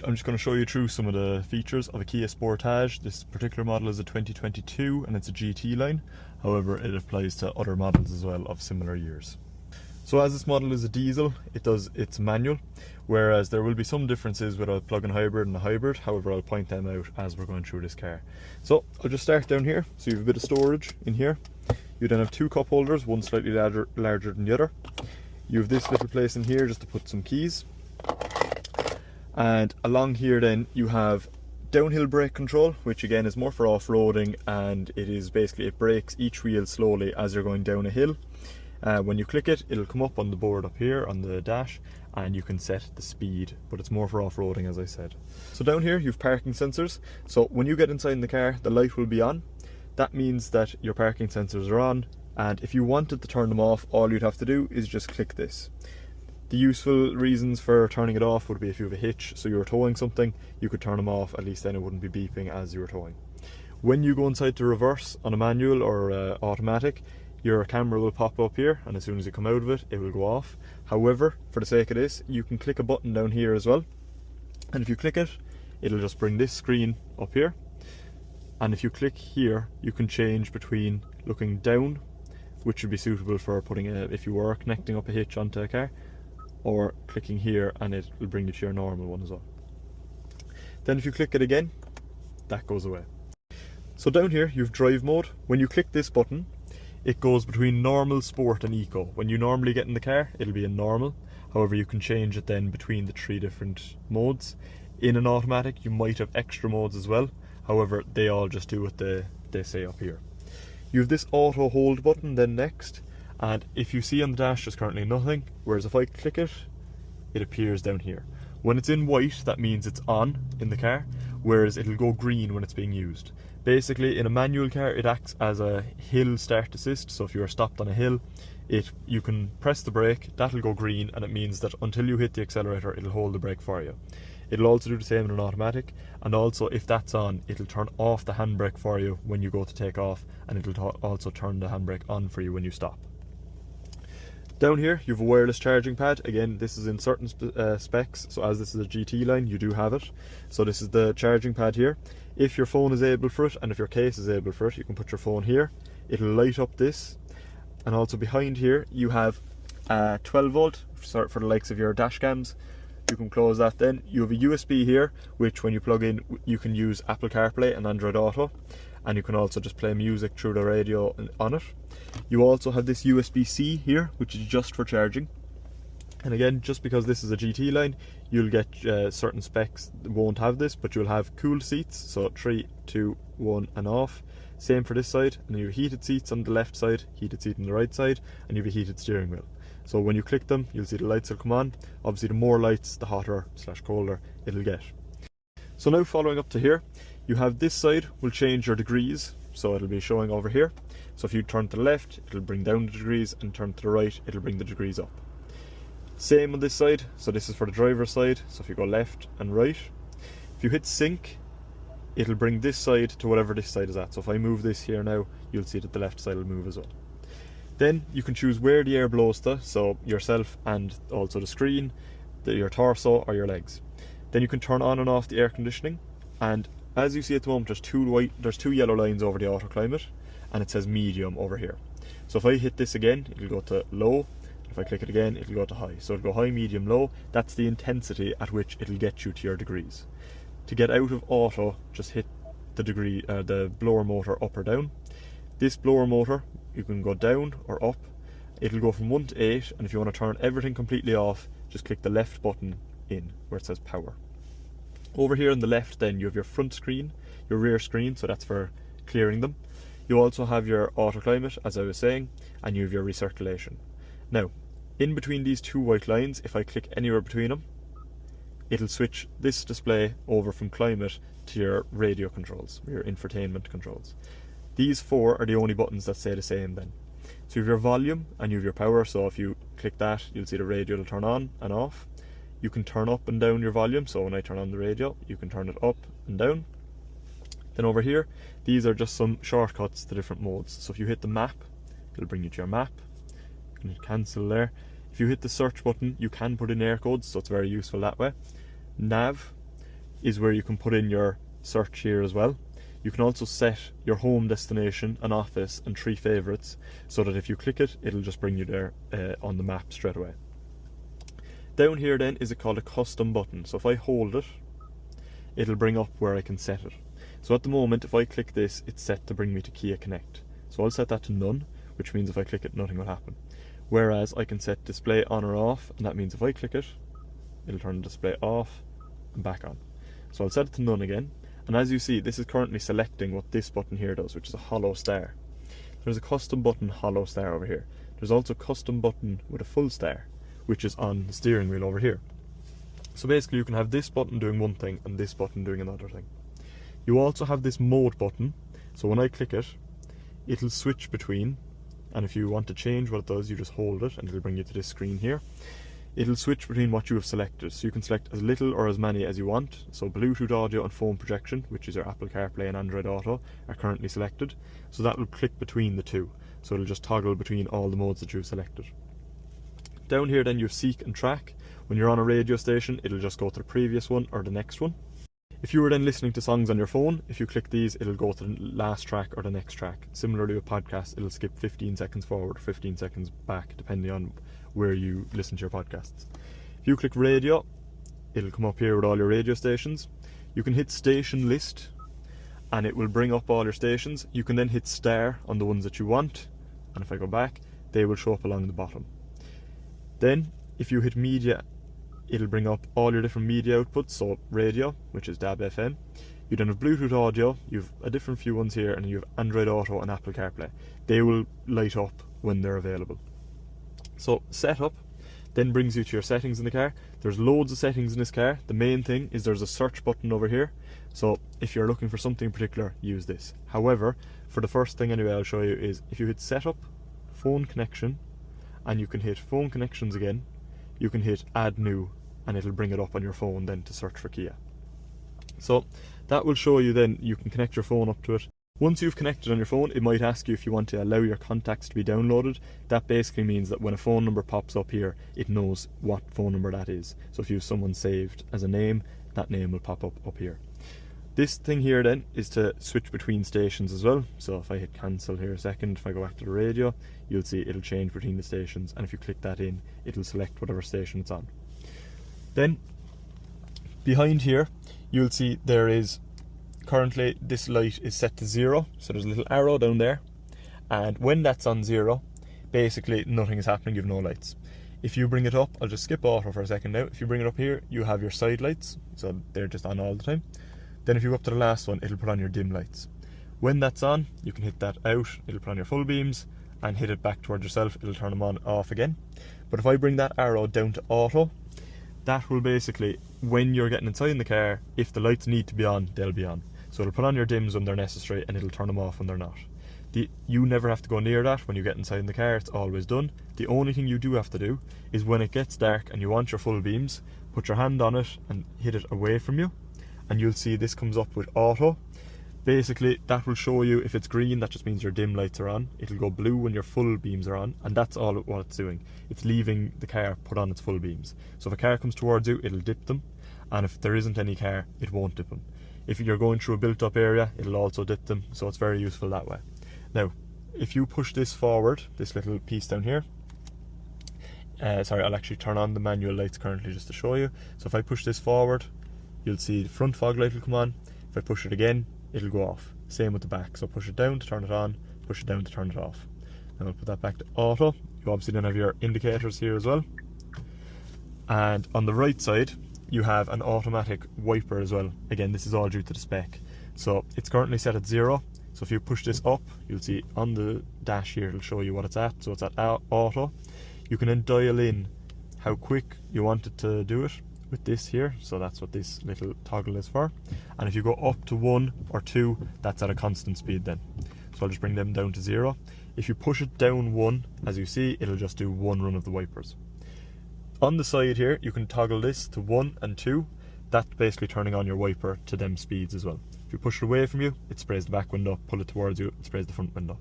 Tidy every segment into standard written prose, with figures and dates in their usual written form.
I'm just going to show you through some of the features of a Kia Sportage. This particular model is a 2022 and it's a GT line. However, it applies to other models as well of similar years. So as this model is a diesel, it's manual, whereas there will be some differences with a plug-in hybrid and a hybrid. However, I'll point them out as we're going through this car. So I'll just start down here. So you have a bit of storage in here. You then have two cup holders, one slightly larger than the other. You have this little place in here just to put some keys. And along here then you have downhill brake control, which again is more for off-roading, and it brakes each wheel slowly as you're going down a hill. When you click it, it'll come up on the board up here on the dash, and you can set the speed, but it's more for off-roading, as I said. So down here you've parking sensors. So when you get inside in the car, the light will be on. That means that your parking sensors are on, and if you wanted to turn them off, all you'd have to do is just click this. The useful reasons for turning it off would be if you have a hitch, so you're towing something, you could turn them off, at least then it wouldn't be beeping as you were towing. When you go inside to reverse on a manual or automatic, your camera will pop up here, and as soon as you come out of it, it will go off. However, for the sake of this, you can click a button down here as well, and if you click it, it'll just bring this screen up here, and if you click here, you can change between looking down, which would be suitable for putting if you were connecting up a hitch onto a car, or clicking here and it will bring you to your normal one as well. Then if you click it again, that goes away. So down here you've drive mode. When you click this button, it goes between normal, sport and eco. When you normally get in the car, it'll be in normal. However, you can change it then between the three different modes. In an automatic you might have extra modes as well. However, they all just do what they say up here. You have this auto hold button then next. And if you see on the dash there's currently nothing, whereas if I click it, it appears down here. When it's in white, that means it's on in the car, whereas it'll go green when it's being used. Basically, in a manual car, it acts as a hill start assist, so if you are stopped on a hill, you can press the brake, that'll go green, and it means that until you hit the accelerator, it'll hold the brake for you. It'll also do the same in an automatic, and also if that's on, it'll turn off the handbrake for you when you go to take off, and it'll also turn the handbrake on for you when you stop. Down here you have a wireless charging pad. Again, this is in certain specs, so as this is a GT line you do have it. So this is the charging pad here. If your phone is able for it, and if your case is able for it, you can put your phone here. It'll light up this, and also behind here you have 12 volt for the likes of your dash cams. You can close that then. You have a USB here, which when you plug in you can use Apple CarPlay and Android Auto, and you can also just play music through the radio on it. You also have this USB-C here, which is just for charging. And again, just because this is a GT line, you'll get certain specs that won't have this, but you'll have cooled seats, so 3, 2, 1 and off. Same for this side, and you have heated seats on the left side, heated seat on the right side, and you have a heated steering wheel. So when you click them, you'll see the lights will come on. Obviously the more lights, the hotter / colder it'll get. So now following up to here, you have this side will change your degrees, so it'll be showing over here. So if you turn to the left, it'll bring down the degrees, and turn to the right, it'll bring the degrees up. Same on this side, so this is for the driver's side, so if you go left and right, if you hit sync, it'll bring this side to whatever this side is at. So if I move this here now, you'll see that the left side will move as well. Then you can choose where the air blows to, so yourself and also the screen, your torso or your legs. Then you can turn on and off the air conditioning, and as you see at the moment there's two yellow lines over the auto climate, and it says medium over here. So if I hit this again, it'll go to low. If I click it again, it'll go to high. So it'll go high, medium, low. That's the intensity at which it'll get you to your degrees. To get out of auto, just hit the blower motor up or down. This blower motor, you can go down or up. It'll go from 1 to 8, and if you want to turn everything completely off, just click the left button in where it says power. Over here on the left then you have your front screen, your rear screen, so that's for clearing them. You also have your auto climate, as I was saying, and you have your recirculation. Now, in between these two white lines, if I click anywhere between them, it'll switch this display over from climate to your radio controls, your infotainment controls. These four are the only buttons that stay the same then. So you have your volume and you have your power, so if you click that, you'll see the radio will turn on and off. You can turn up and down your volume, so when I turn on the radio, you can turn it up and down. Then over here, these are just some shortcuts to different modes. So if you hit the map, it'll bring you to your map. You can cancel there. If you hit the search button, you can put in air codes, so it's very useful that way. Nav, is where you can put in your search here as well. You can also set your home destination, an office, and 3 favorites, so that if you click it, it'll just bring you there on the map straight away. Down here then is called a custom button. So if I hold it, it'll bring up where I can set it. So at the moment, if I click this, it's set to bring me to Kia Connect. So I'll set that to none, which means if I click it, nothing will happen. Whereas I can set display on or off, and that means if I click it, it'll turn the display off and back on. So I'll set it to none again. And as you see, this is currently selecting what this button here does, which is a hollow star. There's a custom button hollow star over here. There's also a custom button with a full star, which is on the steering wheel over here. So basically you can have this button doing one thing and this button doing another thing. You also have this mode button, so when I click it, it'll switch between, and if you want to change what it does, you just hold it and it'll bring you to this screen here. It'll switch between what you have selected, so you can select as little or as many as you want. So Bluetooth audio and phone projection, which is your Apple CarPlay and Android Auto, are currently selected, so that will click between the two, so it'll just toggle between all the modes that you've selected. Down here then you have seek and track. When you're on a radio station, it'll just go to the previous one or the next one. If you were then listening to songs on your phone, if you click these, it'll go to the last track or the next track. Similarly with podcasts, it'll skip 15 seconds forward or 15 seconds back, depending on where you listen to your podcasts. If you click radio, it'll come up here with all your radio stations. You can hit station list and it will bring up all your stations. You can then hit star on the ones that you want, and if I go back, they will show up along the bottom. Then if you hit media, it'll bring up all your different media outputs, so radio, which is DAB FM. You then have Bluetooth audio, you've a different few ones here, and you have Android Auto and Apple CarPlay. They will light up when they're available. So setup then brings you to your settings in the car. There's loads of settings in this car. The main thing is there's a search button over here, so if you're looking for something in particular, use this. However, for the first thing anyway I'll show you is if you hit setup, phone connection, and you can hit phone connections again, you can hit add new, and it'll bring it up on your phone then to search for Kia. So that will show you then you can connect your phone up to it. Once you've connected on your phone, it might ask you if you want to allow your contacts to be downloaded. That basically means that when a phone number pops up here, it knows what phone number that is. So if you have someone saved as a name, that name will pop up here. This thing here then is to switch between stations as well. So if I hit cancel here a second, if I go back to the radio, you'll see it'll change between the stations, and if you click that in, it'll select whatever station it's on. Then behind here, you'll see there is currently this light is set to 0, so there's a little arrow down there, and when that's on 0, basically nothing is happening, you have no lights. If you bring it up, I'll just skip auto for a second now. If you bring it up here, you have your side lights, so they're just on all the time. Then if you go up to the last one, it'll put on your dim lights. When that's on, you can hit that out, it'll put on your full beams, and hit it back towards yourself, it'll turn them on off again. But if I bring that arrow down to auto, that will basically, when you're getting inside in the car, if the lights need to be on, they'll be on. So it'll put on your dims when they're necessary, and it'll turn them off when they're not. You never have to go near that when you get inside in the car, it's always done. The only thing you do have to do is when it gets dark and you want your full beams, put your hand on it and hit it away from you, and you'll see this comes up with auto. Basically, that will show you if it's green, that just means your dim lights are on. It'll go blue when your full beams are on, and that's all what it's doing. It's leaving the car put on its full beams. So if a car comes towards you, it'll dip them, and if there isn't any car, it won't dip them. If you're going through a built-up area, it'll also dip them, so it's very useful that way. Now, if you push this forward, this little piece down here, sorry, I'll actually turn on the manual lights currently just to show you. So if I push this forward, you'll see the front fog light will come on. If I push it again, it'll go off. Same with the back, so push it down to turn it on, push it down to turn it off. Now I'll put that back to auto. You obviously then have your indicators here as well. And on the right side, you have an automatic wiper as well. Again, this is all due to the spec. So it's currently set at 0. So if you push this up, you'll see on the dash here, it'll show you what it's at. So it's at auto. You can then dial in how quick you want it to do it with this here. So that's what this little toggle is for. And if you go up to 1 or 2, that's at a constant speed then. So I'll just bring them down to 0. If you push it down 1, as you see, it'll just do 1 run of the wipers. On the side here, you can toggle this to 1 and 2. That's basically turning on your wiper to them speeds as well. If you push it away from you, it sprays the back window. Pull it towards you, it sprays the front window.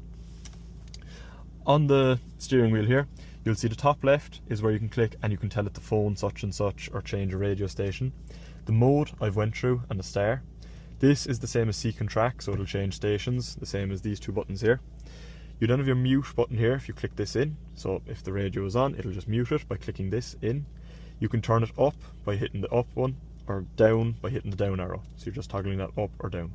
On the steering wheel here, you'll see the top left is where you can click and you can tell it to phone such and such or change a radio station. The mode I've went through and the star. This is the same as seek and track, so it'll change stations, the same as these two buttons here. You then have your mute button here if you click this in, so if the radio is on, it'll just mute it by clicking this in. You can turn it up by hitting the up one, or down by hitting the down arrow, so you're just toggling that up or down.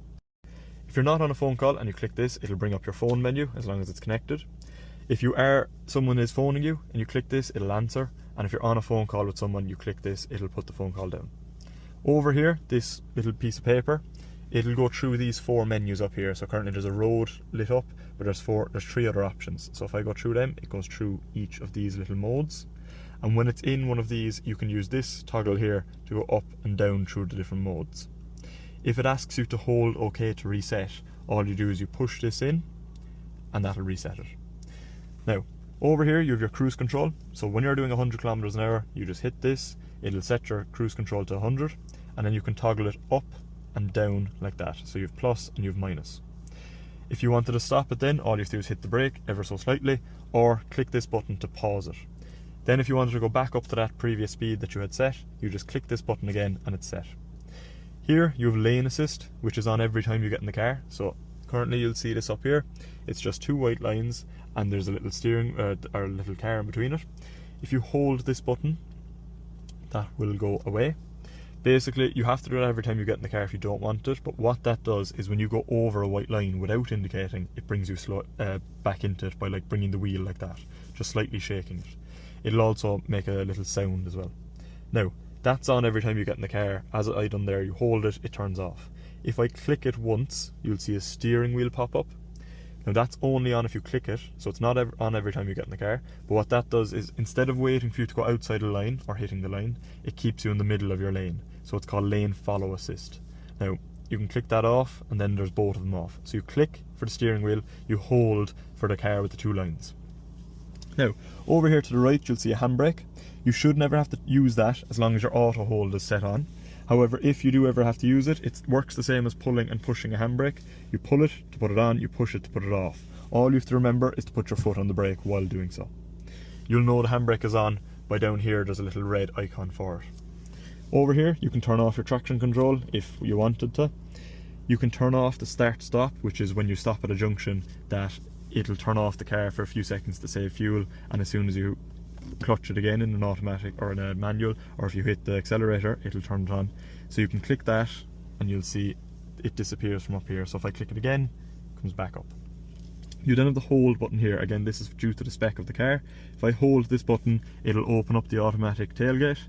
If you're not on a phone call and you click this, it'll bring up your phone menu as long as it's connected. If someone is phoning you and you click this, it'll answer, and if you're on a phone call with someone, you click this, it'll put the phone call down. Over here, this little piece of paper, it'll go through these 4 menus up here. So currently there's a road lit up, but there's 3 other options. So if I go through them, it goes through each of these little modes. And when it's in one of these, you can use this toggle here to go up and down through the different modes. If it asks you to hold OK to reset, all you do is you push this in and that'll reset it. Now, over here you have your cruise control. So when you're doing 100 kilometers an hour, you just hit this, it'll set your cruise control to 100, and then you can toggle it up and down like that. So you have plus and you have minus. If you wanted to stop it, then all you have to do is hit the brake ever so slightly, or click this button to pause it. Then if you wanted to go back up to that previous speed that you had set, you just click this button again and it's set. Here you have lane assist, which is on every time you get in the car. So currently you'll see this up here. It's just 2 white lines and there's a little steering or a little car in between it. If you hold this button, that will go away. Basically, you have to do it every time you get in the car if you don't want it, but what that does is when you go over a white line without indicating, it brings you back into it by like bringing the wheel like that, just slightly shaking it. It'll also make a little sound as well. Now, that's on every time you get in the car. As I done there, you hold it, it turns off. If I click it once, you'll see a steering wheel pop up. Now that's only on if you click it, so it's not on every time you get in the car, but what that does is instead of waiting for you to go outside the line or hitting the line, it keeps you in the middle of your lane. So it's called lane follow assist. Now you can click that off and then there's both of them off. So you click for the steering wheel, you hold for the car with the 2 lines. Now over here to the right you'll see a handbrake. You should never have to use that as long as your auto hold is set on. However, if you do ever have to use it, it works the same as pulling and pushing a handbrake. You pull it to put it on, you push it to put it off. All you have to remember is to put your foot on the brake while doing so. You'll know the handbrake is on by down here there's a little red icon for it. Over here you can turn off your traction control if you wanted to. You can turn off the start stop, which is when you stop at a junction that it'll turn off the car for a few seconds to save fuel, and as soon as you clutch it again in an automatic or in a manual, or if you hit the accelerator, it'll turn it on. So you can click that and you'll see it disappears from up here. So if I click it again, it comes back up. You then have the hold button here. Again, this is due to the spec of the car. If I hold this button, it'll open up the automatic tailgate,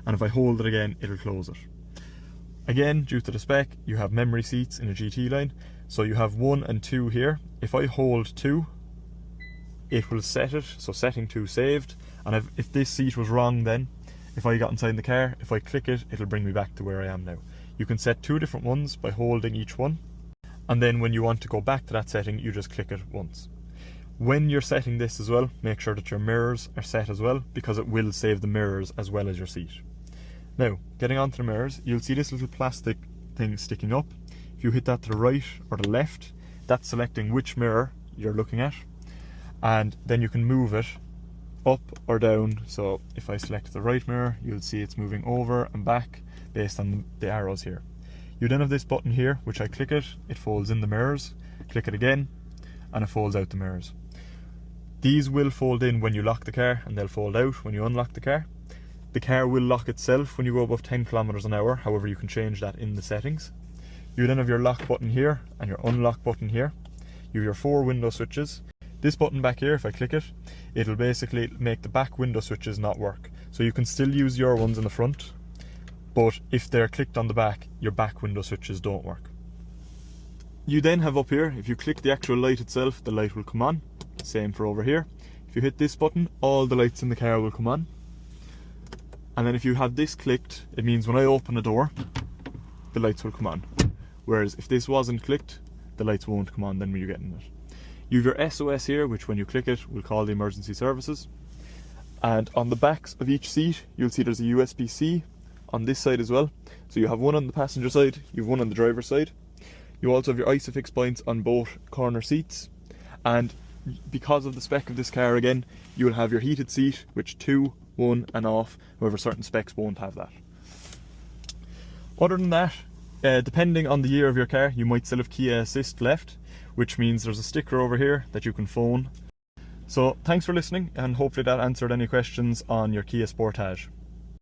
and if I hold it again, it'll close it. Again, due to the spec, you have memory seats in a GT line. So you have 1 and 2 here. If I hold 2, it will set it, so setting 2 saved, and if this seat was wrong then, if I got inside the car, if I click it, it'll bring me back to where I am now. You can set 2 different ones by holding each one, and then when you want to go back to that setting, you just click it once. When you're setting this as well, make sure that your mirrors are set as well, because it will save the mirrors as well as your seat. Now, getting onto the mirrors, you'll see this little plastic thing sticking up. If you hit that to the right or the left, that's selecting which mirror you're looking at, and then you can move it up or down. So if I select the right mirror, you'll see it's moving over and back based on the arrows here. You then have this button here, which I click it folds in the mirrors. Click it again and it folds out the mirrors. These will fold in when you lock the car, and they'll fold out when you unlock the car. The car will lock itself when you go above 10 kilometers an hour, however you can change that in the settings. You then have your lock button here and your unlock button here. You have your 4 window switches. This button back here, if I click it, it'll basically make the back window switches not work. So you can still use your ones in the front, but if they're clicked on the back, your back window switches don't work. You then have up here, if you click the actual light itself, the light will come on. Same for over here. If you hit this button, all the lights in the car will come on. And then if you have this clicked, it means when I open the door, the lights will come on. Whereas if this wasn't clicked, the lights won't come on then when you get in it. You have your SOS here, which when you click it will call the emergency services. And on the backs of each seat, you'll see there's a USB-C on this side as well. So you have one on the passenger side, you have one on the driver's side. You also have your ISOFIX points on both corner seats. And because of the spec of this car again, you will have your heated seat, which 2, 1 and off. However, certain specs won't have that. Other than that, depending on the year of your car, you might still have Kia Assist left, which means there's a sticker over here that you can phone. So thanks for listening, and hopefully that answered any questions on your Kia Sportage.